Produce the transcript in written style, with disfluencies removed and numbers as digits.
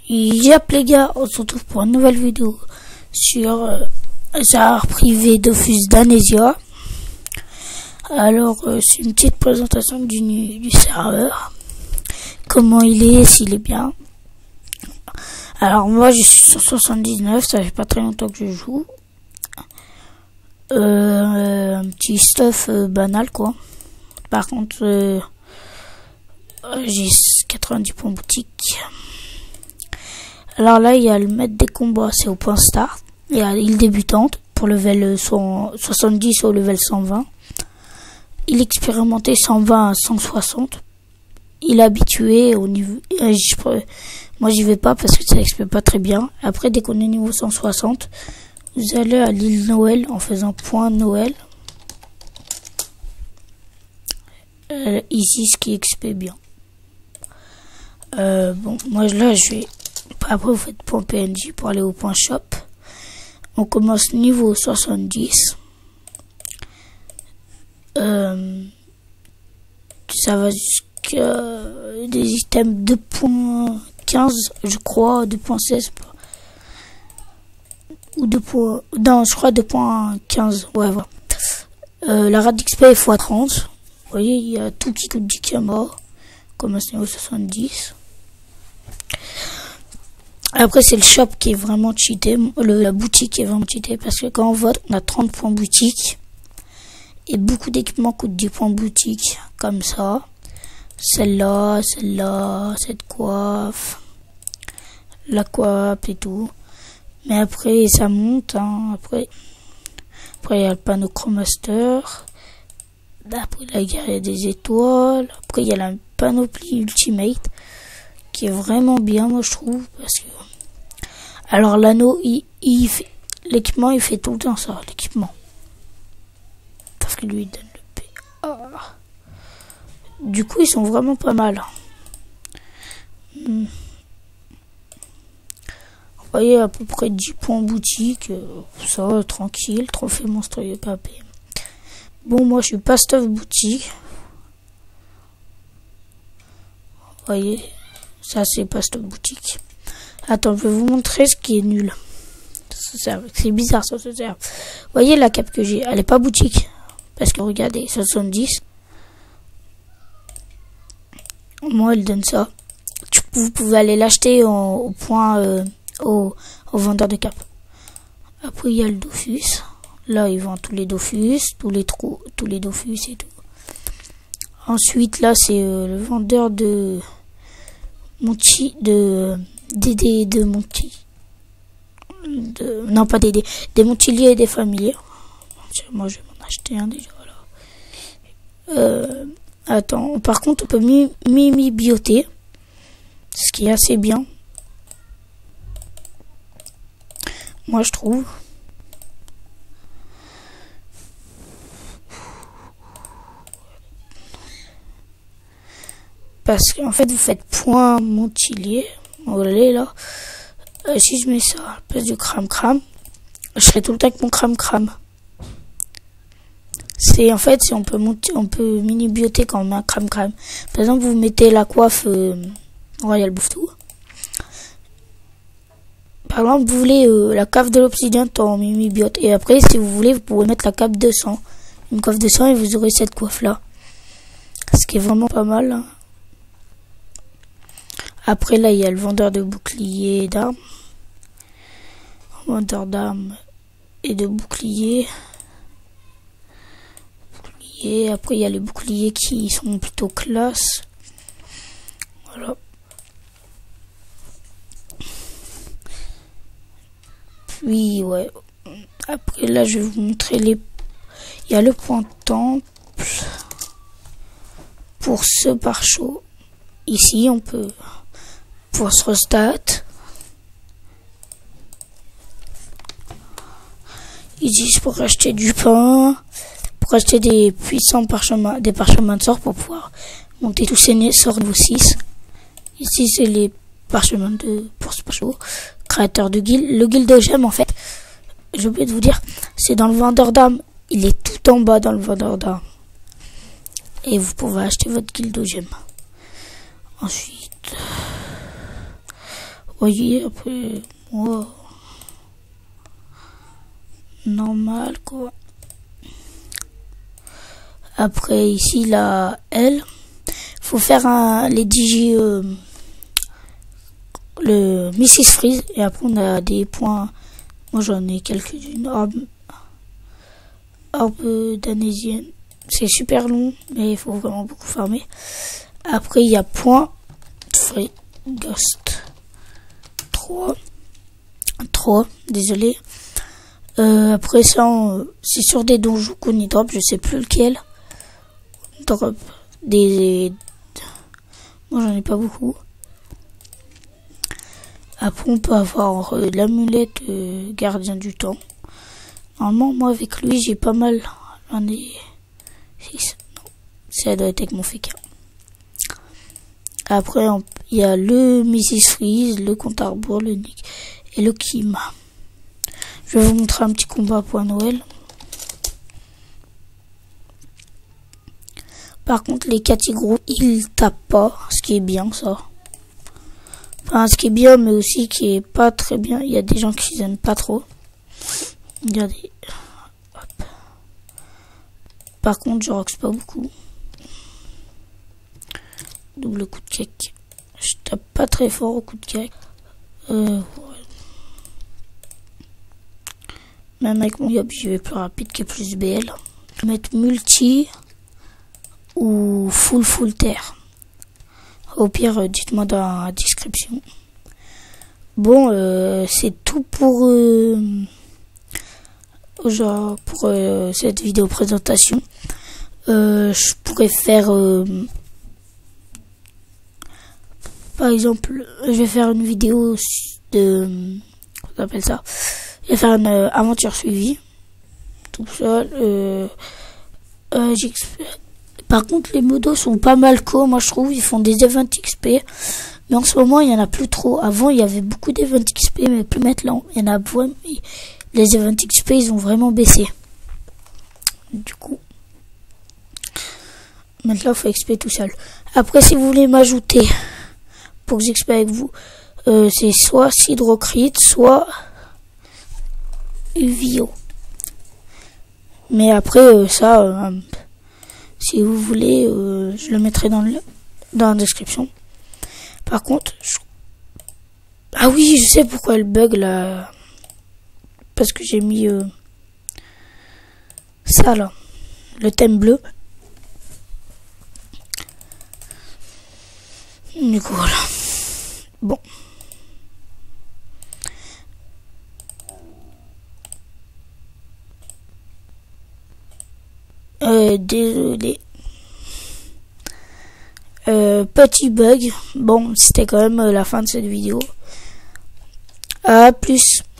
Yep les gars, on se retrouve pour une nouvelle vidéo sur serveur privé Dofus d'Anesia. Alors c'est une petite présentation du serveur, comment il est, s'il est bien. Alors moi je suis sur 79, ça fait pas très longtemps que je joue. Un petit stuff banal quoi. Par contre j'ai 90 points boutique. Alors là, il y a le maître des combats, c'est au point start. Il y a l'île débutante pour level 70 au level 120. Il expérimenté 120 à 160. Il est habitué au niveau... moi, j'y vais pas parce que ça explique pas très bien. Après, dès qu'on est niveau 160, vous allez à l'île Noël en faisant point Noël. Ici, ce qui XP bien. Bon, moi là, je vais... Après, vous faites point PNJ pour aller au point shop. On commence niveau 70. Ça va jusqu'à des items 2.15, je crois, 2.16. Ou 2. Non, je crois 2.15. Ouais, voilà. La rate d'XP est x30. Vous voyez, il y a tout qui coûte 10 km. Commence niveau 70. Après, c'est le shop qui est vraiment cheaté. La boutique qui est vraiment cheatée. Parce que quand on vote, on a 30 points boutique. Et beaucoup d'équipements coûtent 10 points boutique. Comme ça. Celle-là, cette coiffe. La coiffe et tout. Mais après, ça monte. Hein. Après, il y a le panneau Chromaster. Après, là, il y a des étoiles. Après, il y a le panoplie Ultimate. Qui est vraiment bien, moi, je trouve. Parce que... Alors, l'anneau, l'équipement, il fait tout le temps ça, l'équipement. Parce que lui, il donne le P. Oh. Du coup, ils sont vraiment pas mal. Vous voyez, à peu près 10 points boutique. Ça va, tranquille. Trophée monstrueux papé. Bon, moi, je suis pas stuff boutique. Vous voyez, ça, c'est pas stuff boutique. Attends, je vais vous montrer ce qui est nul. C'est bizarre, ça se sert. Vous voyez la cape que j'ai, elle est pas boutique. Parce que regardez, 70. Moi, elle donne ça. Vous pouvez aller l'acheter au point, au vendeur de cap. Après, il y a le Dofus. Là, ils vendent tous les Dofus, tous les Dofus et tout. Ensuite, là, c'est le vendeur de Monty, de Monty. Non, pas des Montiliers et des familiers. Moi, je vais m'en acheter un déjà. Voilà. Attends, par contre, on peut bioter. Ce qui est assez bien. Moi, je trouve. Parce qu'en fait, vous faites point Montilier. Voilà, là. Si je mets ça à la place du cram, je serai tout le temps avec mon cram. C'est en fait, si on peut mini bioter quand on met un cram. Par exemple, vous mettez la coiffe Royal Bouffe-Tout. Par exemple, vous voulez la cave de l'obsidienne en mini biote. Et après, si vous voulez, vous pouvez mettre la cape 200. Une coiffe 200 et vous aurez cette coiffe là. Ce qui est vraiment pas mal. Hein. Après, là, il y a le vendeur de boucliers d'armes. Vendeur d'armes et de boucliers. Après, il y a les boucliers qui sont plutôt classe. Voilà. Puis, ouais. Après, là, je vais vous montrer les... Il y a le point temple. Pour ce pare-chaud. Ici, on peut... Pour se restat. Ici, c'est pour acheter du pain. Pour acheter des puissants parchemins, des parchemins de sort pour pouvoir monter tous ces sorts niveau 6. Ici, c'est les parchemins pour ce pare-chaud. Créateur de guild. Le guild de gemmes, en fait, j'ai oublié de vous dire, c'est dans le vendeur d'armes. Il est tout en bas dans le vendeur d'armes. Et vous pouvez acheter votre guild de gemmes. Ensuite, voyez, après, moi, normal, quoi. Après, ici, la L, faut faire les digi, le Mrs. Freeze, et après, on a des points. Moi, j'en ai quelques-unes. Orbe danésienne. C'est super long, mais il faut vraiment beaucoup farmer. Après, il y a point Free Ghost 3, désolé. Après ça, c'est sur des donjons qu'on y drop, je sais plus lequel. Drop des... Moi, j'en ai pas beaucoup. Après, on peut avoir l'amulette gardien du temps. Normalement, moi, avec lui, j'ai pas mal. J'en ai 6. Non, ça doit être avec mon féca. Après, il y a le Mrs. Freeze, le compte à rebours, le Nick et le Kim. Je vais vous montrer un petit combat pour Noël. Par contre, les catigros, ils tapent pas, ce qui est bien, ça. Enfin, ce qui est bien, mais aussi qui est pas très bien. Il y a des gens qui aiment pas trop. Regardez. Hop. Par contre, je roxe pas beaucoup. Double coup de cake. Je tape pas très fort au coup de cake. Ouais. Même avec mon yob, je vais plus rapide que plus BL. Je vais mettre multi ou full terre. Au pire, dites-moi dans la description. Bon, c'est tout pour cette vidéo présentation. Je pourrais faire par exemple, je vais faire une vidéo de comment on appelle ça, je vais faire une aventure suivie tout seul. Par contre, les modos sont pas mal co, moi je trouve. Ils font des events XP, mais en ce moment il y en a plus trop. Avant il y avait beaucoup d'events XP, mais plus maintenant il y en a moins. Les events XP ils ont vraiment baissé. Du coup, maintenant il faut XP tout seul. Après, si vous voulez m'ajouter pour que j'XP avec vous, c'est soit Sidrocrit, soit Uvio. Mais après ça, si vous voulez, je le mettrai dans la description. Par contre, ah oui, je sais pourquoi elle bug là. Parce que j'ai mis ça là, le thème bleu. Du coup, voilà. Bon. Désolé. Petit bug. Bon, c'était quand même la fin de cette vidéo. À plus.